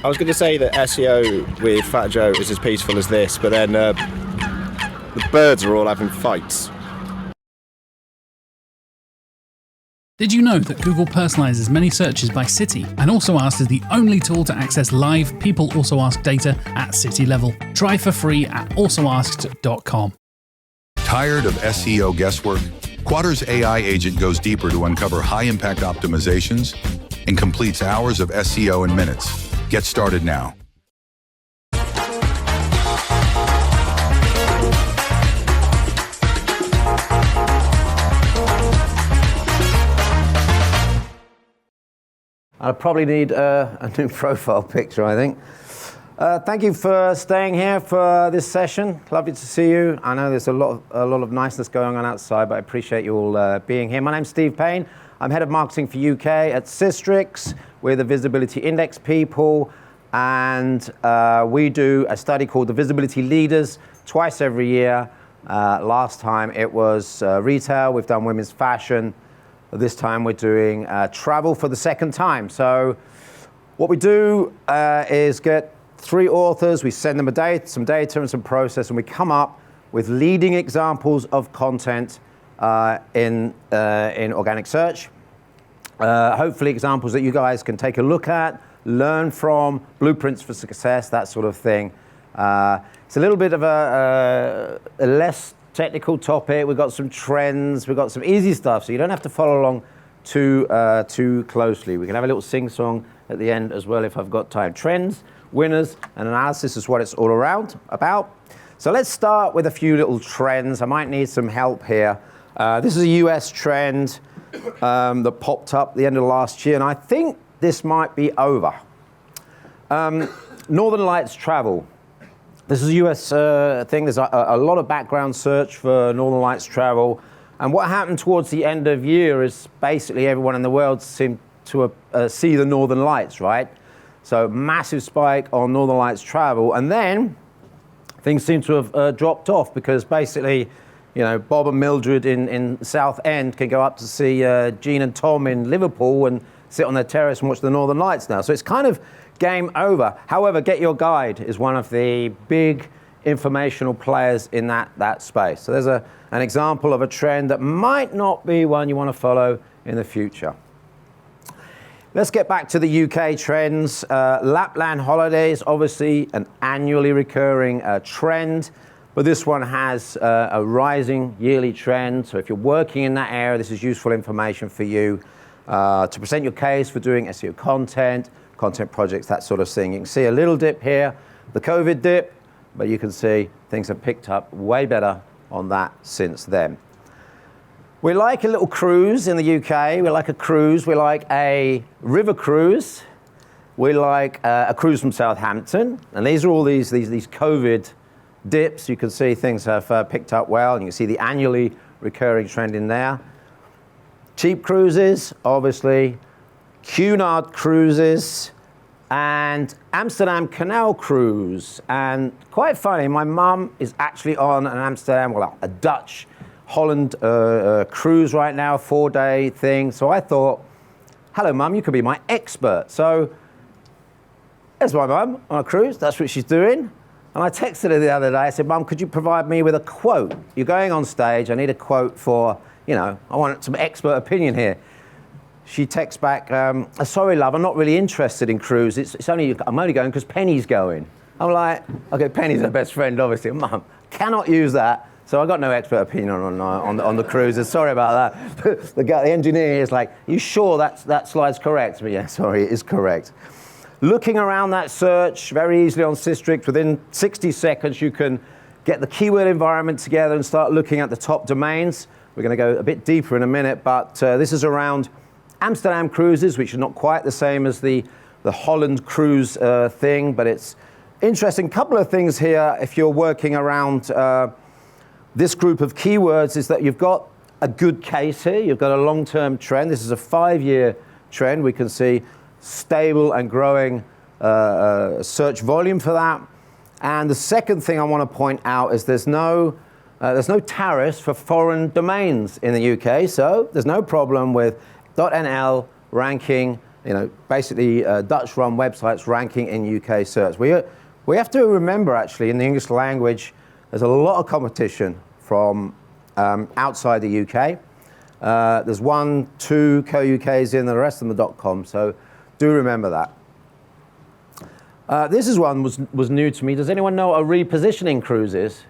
I was going to say that SEO with Fat Joe is as peaceful as this, but then the birds are all having fights. Did you know that Google personalizes many searches by city and Also Asked is the only tool to access live People Also Ask data at city level? Try for free at alsoasked.com. Tired of SEO guesswork? Quadra's AI agent goes deeper to uncover high-impact optimizations and completes hours of SEO in minutes. Get started now. I'll probably need a new profile picture, I think. Thank you for staying here for this session. Lovely to see you. I know there's a lot of niceness going on outside, but I appreciate you all being here. My name's Steve Paine. I'm head of marketing for UK at Systrix. We're the Visibility Index people, and we do a study called the Visibility Leaders twice every year. Last time it was retail. We've done women's fashion. This time we're doing travel for the second time. So what we do is get 3 authors, we send them some data and some process, and we come up with leading examples of content in organic search. Hopefully examples that you guys can take a look at, learn from, blueprints for success, that sort of thing. It's a little bit of a less technical topic. We've got some trends, we've got some easy stuff, so you don't have to follow along too closely. We can have a little sing-song at the end as well if I've got time. Trends, winners, and analysis is what it's all about. So let's start with a few little trends. I might need some help here. This is a US trend that popped up at the end of last year, and I think this might be over. Northern Lights travel. This is a US thing. There's a lot of background search for Northern Lights travel. And what happened towards the end of year is basically everyone in the world seemed to see the Northern Lights, right? So massive spike on Northern Lights travel. And then things seem to have dropped off because basically, you know, Bob and Mildred in Southend can go up to see Jean and Tom in Liverpool and sit on their terrace and watch the Northern Lights now. So it's kind of game over. However, Get Your Guide is one of the big informational players in that space. So there's an example of a trend that might not be one you want to follow in the future. Let's get back to the UK trends. Lapland holidays, obviously an annually recurring trend, but this one has a rising yearly trend. So if you're working in that area, this is useful information for you to present your case for doing SEO content projects, that sort of thing. You can see a little dip here, the COVID dip, but you can see things have picked up way better on that since then. We like a little cruise in the UK. We like a cruise. We like a river cruise. We like a cruise from Southampton. And these are all these COVID dips. You can see things have picked up well, and you can see the annually recurring trend in there. Cheap cruises, obviously. Cunard cruises, and Amsterdam Canal cruise. And quite funny, my mum is actually on an Amsterdam, well, a Dutch Holland cruise right now, 4-day thing. So I thought, hello mum, you could be my expert. So there's my mum on a cruise, that's what she's doing. And I texted her the other day, I said, Mum, could you provide me with a quote? You're going on stage, I need a quote for, you know, I want some expert opinion here. She texts back, sorry love, I'm not really interested in cruise. I'm only going because Penny's going. I'm like, okay, Penny's her best friend, obviously. Mum, cannot use that. So I got no expert opinion on the cruises. Sorry about that. The engineer is like, you sure that slide's correct? But yeah, sorry, it is correct. Looking around that search very easily on Systrix, within 60 seconds you can get the keyword environment together and start looking at the top domains. We're going to go a bit deeper in a minute, but this is around Amsterdam cruises, which are not quite the same as the Holland cruise thing, but it's interesting. Couple of things here if you're working around this group of keywords is that you've got a good case here. You've got a long-term trend. This is a 5-year trend. We can see stable and growing search volume for that. And the second thing I want to point out is there's no tariffs for foreign domains in the UK, so there's no problem with .nl ranking basically Dutch-run websites ranking in UK search. We have to remember, actually, in the English language, there's a lot of competition from outside the UK. There's 1, 2 co-UKs in, the rest of them are .com, so do remember that. This is one was new to me. Does anyone know what a repositioning cruise is?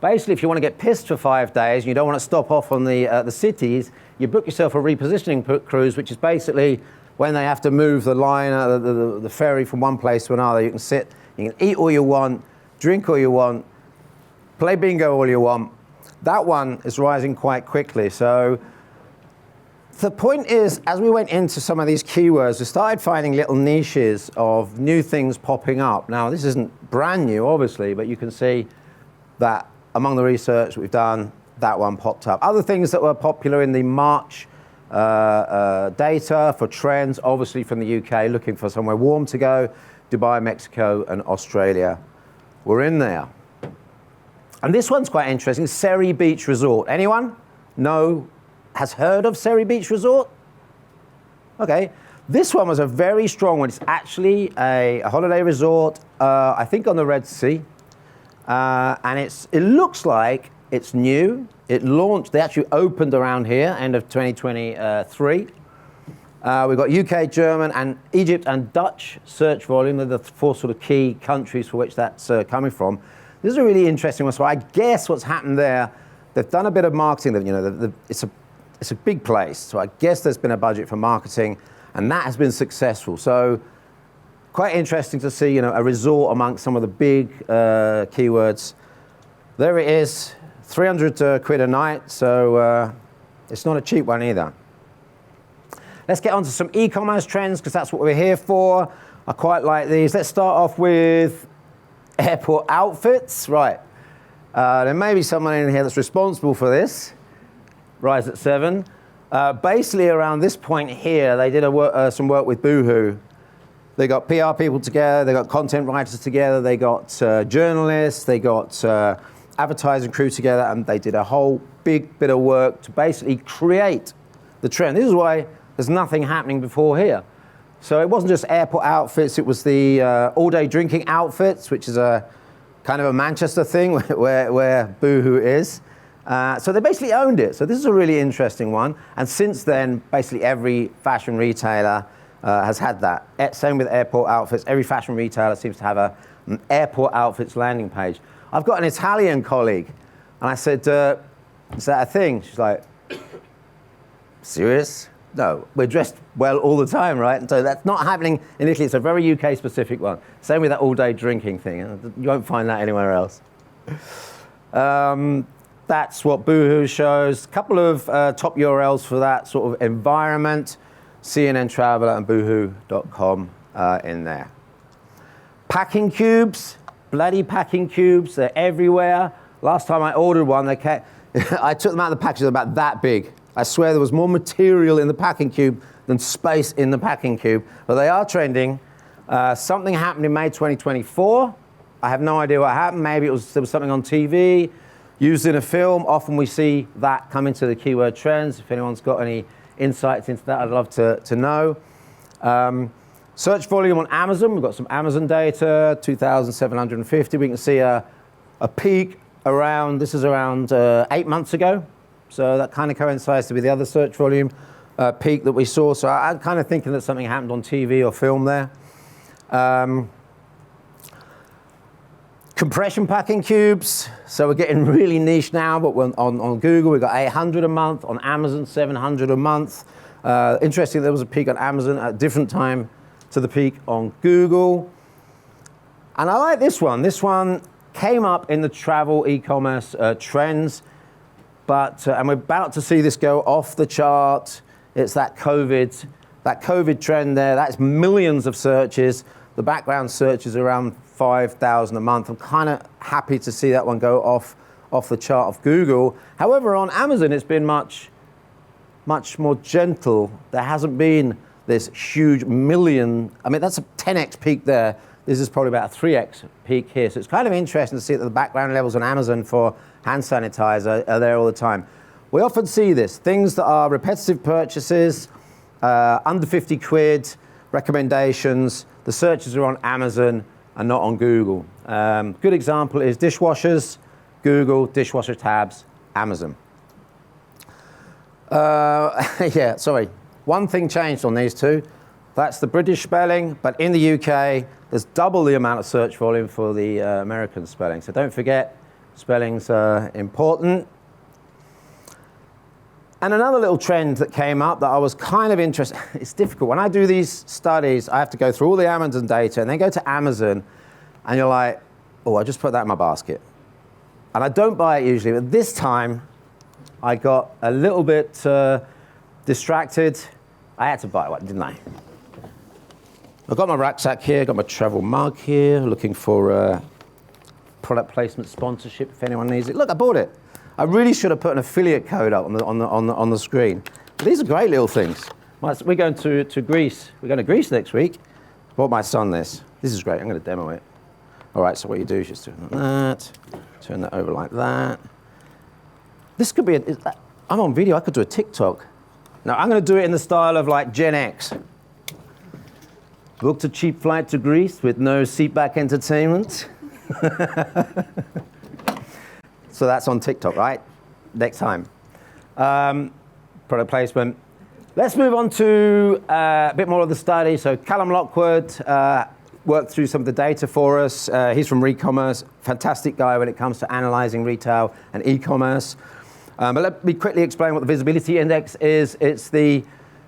Basically, if you want to get pissed for 5 days and you don't want to stop off on the cities, you book yourself a repositioning cruise, which is basically when they have to move the liner, the ferry from one place to another. You can sit, you can eat all you want, drink all you want, play bingo all you want. That one is rising quite quickly. So the point is, as we went into some of these keywords, we started finding little niches of new things popping up. Now, this isn't brand new, obviously, but you can see that among the research we've done, that one popped up. Other things that were popular in the March data for trends, obviously from the UK, looking for somewhere warm to go, Dubai, Mexico, and Australia were in there. And this one's quite interesting, Surrey Beach Resort. Anyone? No? Has heard of Surrey Beach Resort? Okay. This one was a very strong one. It's actually a holiday resort, I think on the Red Sea. And it looks like it's new. It launched, they actually opened around here, end of 2023. We've got UK, German, and Egypt and Dutch search volume. They're the 4 sort of key countries for which that's coming from. This is a really interesting one. So I guess what's happened there, they've done a bit of marketing. It's a big place. So I guess there's been a budget for marketing, and that has been successful. So quite interesting to see, a resort amongst some of the big keywords. There it is, 300 quid a night, so it's not a cheap one either. Let's get on to some e-commerce trends, because that's what we're here for. I quite like these. Let's start off with airport outfits. Right, there may be someone in here that's responsible for this. Rise at 7. Basically around this point here, they did some work with Boohoo. They got PR people together, they got content writers together, they got journalists, they got advertising crew together, and they did a whole big bit of work to basically create the trend. This is why there's nothing happening before here. So it wasn't just airport outfits, it was the all-day drinking outfits, which is a kind of a Manchester thing where Boohoo is. So they basically owned it. So this is a really interesting one. And since then, basically every fashion retailer has had that. Same with airport outfits. Every fashion retailer seems to have an airport outfits landing page. I've got an Italian colleague, and I said, is that a thing? She's like, serious? No, we're dressed well all the time, right? And so that's not happening in Italy. It's a very UK-specific one. Same with that all-day drinking thing. You won't find that anywhere else. That's what Boohoo shows. A couple of top URLs for that sort of environment. CNN Traveler and Boohoo.com in there. Packing cubes, bloody packing cubes. They're everywhere. Last time I ordered one, I took them out of the package. They're about that big. I swear there was more material in the packing cube than space in the packing cube. But they are trending. Something happened in May 2024. I have no idea what happened. Maybe there was something on TV, used in a film. Often we see that come into the keyword trends. If anyone's got any insights into that, I'd love to know. Search volume on Amazon. We've got some Amazon data, 2,750. We can see a peak around, this is around 8 months ago. So that kind of coincides with the other search volume peak that we saw. So I'm kind of thinking that something happened on TV or film there. Compression packing cubes. So we're getting really niche now, but on Google, we've got 800 a month. On Amazon, 700 a month. Interesting, there was a peak on Amazon at a different time to the peak on Google. And I like this one. This one came up in the travel e-commerce trends. But, and we're about to see this go off the chart. It's that COVID trend there. That's millions of searches. The background search is around 5,000 a month. I'm kind of happy to see that one go off the chart of Google. However, on Amazon, it's been much more gentle. There hasn't been this huge million. I mean, that's a 10x peak there. This is probably about a 3x peak here. So it's kind of interesting to see that the background levels on Amazon for hand sanitizer are there all the time. We often see this, things that are repetitive purchases, under 50 quid, recommendations. The searches are on Amazon and not on Google. Good example is dishwashers, Google, dishwasher tabs, Amazon. Yeah, sorry. One thing changed on these two. That's the British spelling, but in the UK, there's double the amount of search volume for the American spelling. So don't forget, spelling's important. And another little trend that came up that I was kind of interested, it's difficult. When I do these studies, I have to go through all the Amazon data and then go to Amazon, and you're like, oh, I just put that in my basket. And I don't buy it usually, but this time, I got a little bit distracted. I had to buy one, didn't I? I've got my rucksack here, got my travel mug here, looking for product placement sponsorship if anyone needs it. Look, I bought it. I really should have put an affiliate code up on the screen. But these are great little things. We're going to Greece. We're going to Greece next week. I bought my son this. This is great. I'm going to demo it. All right, so what you do is just turn that over like that. This could be, I'm on video, I could do a TikTok. Now, I'm going to do it in the style of like Gen X. Booked a cheap flight to Greece with no seatback entertainment. So that's on TikTok, right? Next time. Product placement. Let's move on to a bit more of the study. So Callum Lockwood worked through some of the data for us. He's from ecommerce, fantastic guy when it comes to analyzing retail and e-commerce. But let me quickly explain what the visibility index is. It's the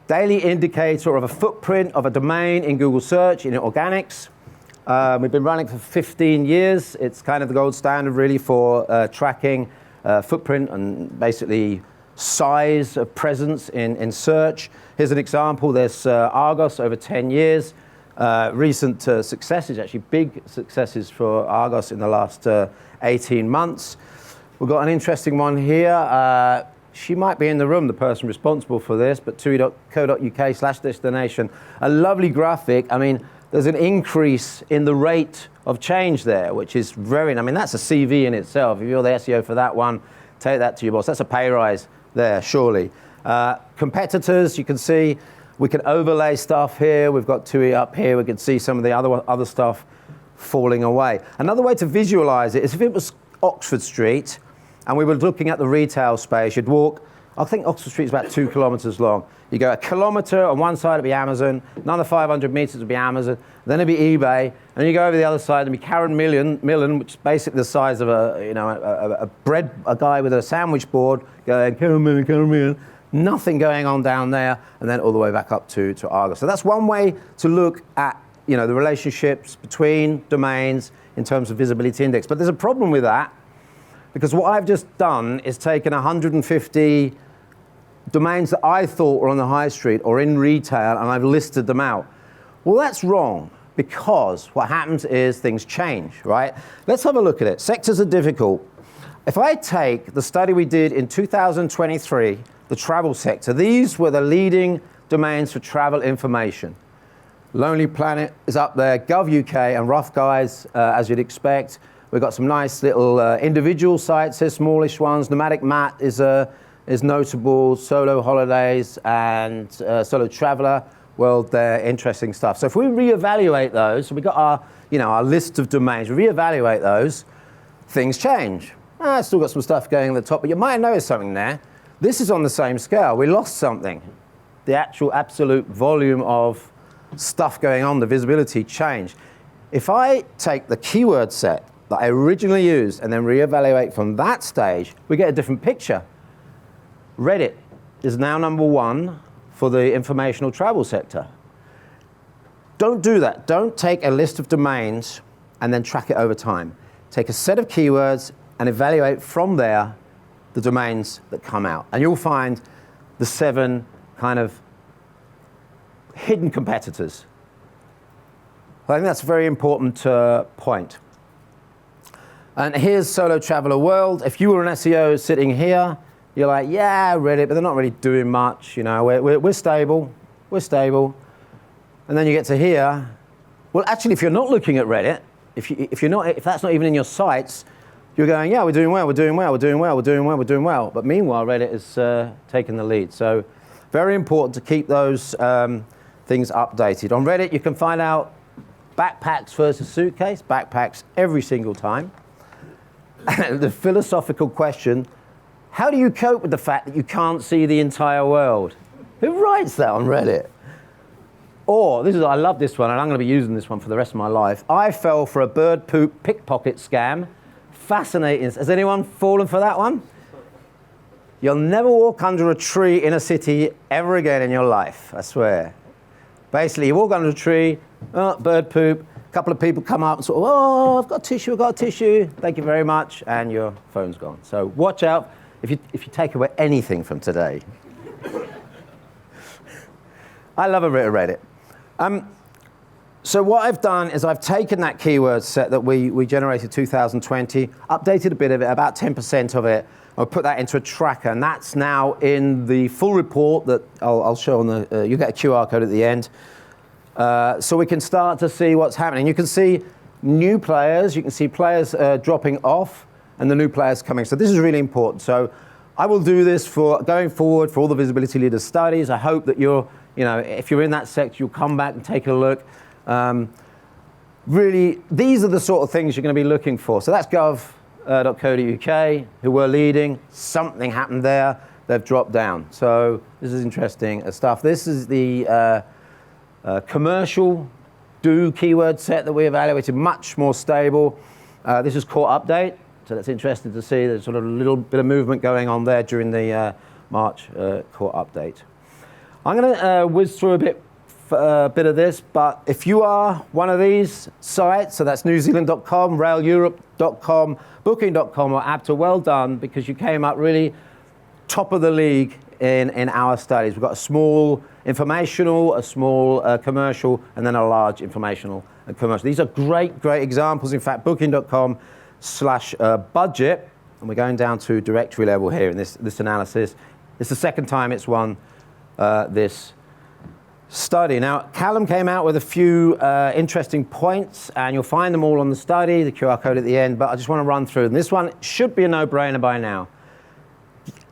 daily indicator of a footprint of a domain in Google search in organics. We've been running for 15 years. It's kind of the gold standard really for tracking footprint and basically size of presence in search. Here's an example. There's Argos over 10 years. Recent successes, actually big successes for Argos in the last 18 months. We've got an interesting one here. She might be in the room, the person responsible for this, but tui.co.uk/destination. A lovely graphic. I mean, there's an increase in the rate of change there, which is very, I mean, that's a CV in itself. If you're the SEO for that one, take that to your boss. That's a pay rise there, surely. Competitors, you can see, we can overlay stuff here. We've got TUI up here. We can see some of the other stuff falling away. Another way to visualize it is if it was Oxford Street, and we were looking at the retail space, you'd walk, I think Oxford Street is about 2 kilometers long. You go a kilometer on one side, it'd be Amazon, another 500 meters would be Amazon, then it'd be eBay, and you go over the other side, it'd be Karen Millen, which is basically the size of a guy with a sandwich board going, Karen Millen, nothing going on down there, and then all the way back up to Argos. So that's one way to look at the relationships between domains in terms of visibility index. But there's a problem with that, because what I've just done is taken 150 domains that I thought were on the high street or in retail, and I've listed them out. Well, that's wrong, because what happens is things change, right? Let's have a look at it. Sectors are difficult. If I take the study we did in 2023, the travel sector, these were the leading domains for travel information. Lonely Planet is up there, Gov.uk and Rough Guides, as you'd expect. We've got some nice little individual sites here, smallish ones. Nomadic Mat is notable, Solo Holidays and Solo Traveller. Well, they're interesting stuff. So if we reevaluate those, so we've got our list of domains, we reevaluate those, things change. Still got some stuff going at the top, but you might have noticed something there. This is on the same scale. We lost something. The actual absolute volume of stuff going on, the visibility changed. If I take the keyword set that I originally used and then reevaluate from that stage, we get a different picture. Reddit is now number 1 for the informational travel sector. Don't do that. Don't take a list of domains and then track it over time. Take a set of keywords and evaluate from there the domains that come out. And you'll find the 7 kind of hidden competitors. I think that's a very important point. And here's Solo Traveller World. If you were an SEO sitting here, you're like, yeah, Reddit, but they're not really doing much. We're stable. We're stable. And then you get to here. Well, actually, if you're not looking at Reddit, if that's not even in your sites, you're going, yeah, we're doing well, we're doing well, we're doing well, we're doing well, we're doing well. But meanwhile, Reddit is taking the lead. So very important to keep those things updated. On Reddit, you can find out backpacks versus suitcase, backpacks every single time. The philosophical question, how do you cope with the fact that you can't see the entire world? Who writes that on Reddit? Or, I love this one, and I'm going to be using this one for the rest of my life. I fell for a bird poop pickpocket scam. Fascinating. Has anyone fallen for that one? You'll never walk under a tree in a city ever again in your life, I swear. Basically, you walk under a tree, bird poop, a couple of people come up and sort of, oh, I've got a tissue, thank you very much, and your phone's gone. So watch out if you take away anything from today. I love a bit of Reddit. So what I've done is I've taken that keyword set that we generated 2020, updated a bit of it, about 10% of it. I'll put that into a tracker, and that's now in the full report that I'll show on the, you get a QR code at the end. So we can start to see what's happening. You can see new players, you can see players dropping off, and the new players coming. So this is really important. So I will do this for going forward for all the visibility leader studies. I hope that if you're in that sector, you'll come back and take a look. Really, these are the sort of things you're going to be looking for. So that's gov.co.uk, who were leading. Something happened there. They've dropped down. So this is interesting stuff. This is the commercial do keyword set that we evaluated, much more stable. This is core update. So that's interesting to see. There's sort of a little bit of movement going on there during the March core update. I'm going to whiz through a bit of this, but if you are one of these sites, so that's newzealand.com, raileurope.com, booking.com, or Apta, well done, because you came up really top of the league in our studies. We've got a small informational, a small commercial, and then a large informational and commercial. These are great examples. In fact, booking.com/budget, and we're going down to directory level here in this analysis. It's the second time it's won this study. Now, Callum came out with a few interesting points, and you'll find them all on the study, the QR code at the end, but I just want to run through them. This one should be a no-brainer by now.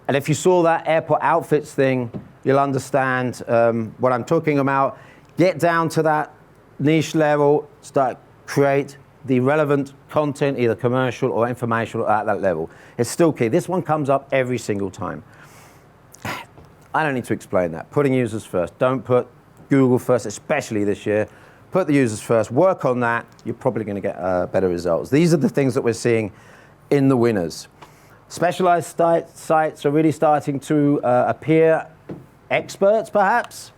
And if you saw that airport outfits thing, you'll understand what I'm talking about. Get down to that niche level, create the relevant content, either commercial or informational at that level. It's still key. This one comes up every single time. I don't need to explain that. Putting users first. Don't put Google first, especially this year. Put the users first. Work on that. You're probably going to get better results. These are the things that we're seeing in the winners. Specialized sites are really starting to appear. Experts, perhaps.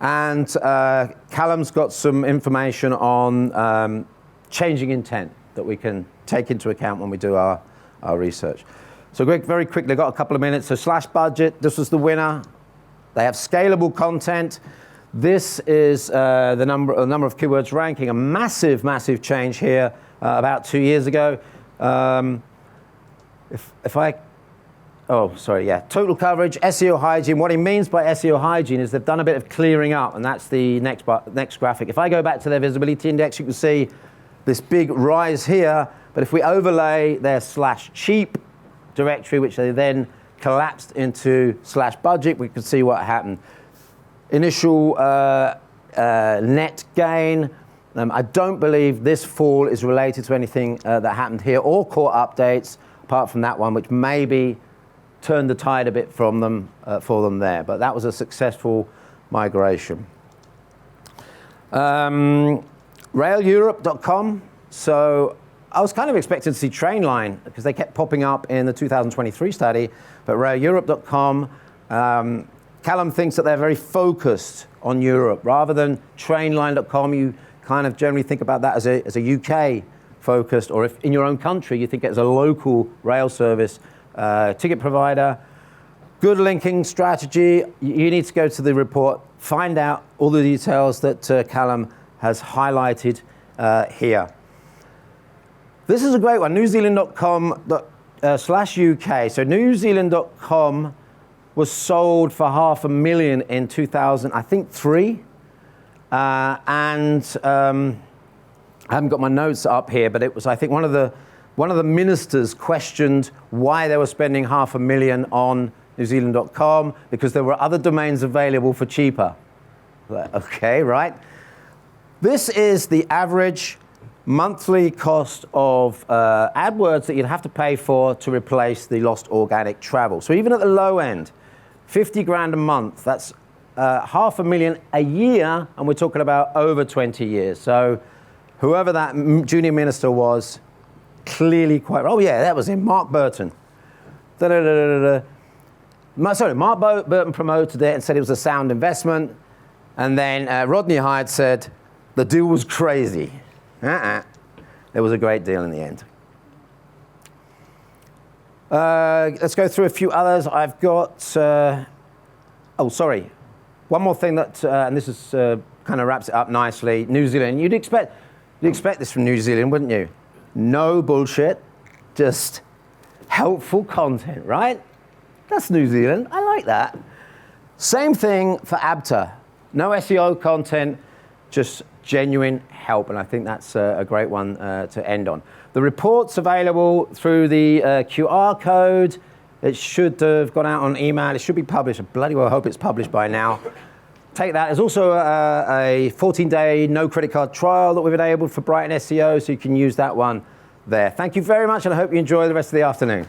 And Callum's got some information on changing intent that we can take into account when we do our research. So Greg, very quickly, got a couple of minutes. So /budget, this was the winner. They have scalable content. This is the number of keywords ranking. A massive change here about 2 years ago. Total coverage, SEO hygiene. What he means by SEO hygiene is they've done a bit of clearing up, and that's the next graphic. If I go back to their visibility index, you can see this big rise here, but if we overlay their /cheap directory, which they then collapsed into /budget, we can see what happened. Initial net gain. I don't believe this fall is related to anything that happened here or core updates, apart from that one, which maybe turned the tide a bit for them there. But that was a successful migration. RailEurope.com. So I was kind of expecting to see Trainline because they kept popping up in the 2023 study, but RailEurope.com, Callum thinks that they're very focused on Europe. Rather than Trainline.com, you kind of generally think about that as a UK focused, or if in your own country, you think it as a local rail service ticket provider. Good linking strategy. You need to go to the report, find out all the details that Callum has highlighted here. This is a great one, newzealand.com/UK. So newzealand.com was sold for $500,000 in 2003. I haven't got my notes up here, but it was, I think, one of the ministers questioned why they were spending $500,000 on newzealand.com, because there were other domains available for cheaper. Okay, right? This is the average monthly cost of AdWords that you'd have to pay for to replace the lost organic travel. So even at the low end, 50 grand a month, that's $500,000 a year, and we're talking about over 20 years. So whoever that junior minister was, clearly quite, oh yeah, that was him, Mark Burton. Sorry, Mark Burton promoted it and said it was a sound investment, and then Rodney Hyde said the deal was crazy. There was a great deal in the end. Let's go through a few others. I've got, one more thing that, and this is kind of wraps it up nicely. New Zealand. You'd expect this from New Zealand, wouldn't you? No bullshit, just helpful content, right? That's New Zealand. I like that. Same thing for ABTA. No SEO content, just genuine help, and I think that's a great one to end on. The report's available through the QR code. It should have gone out on email. It should be published. I bloody well hope it's published by now. Take that. There's also a 14-day no credit card trial that we've enabled for Brighton SEO, so you can use that one there. Thank you very much, and I hope you enjoy the rest of the afternoon.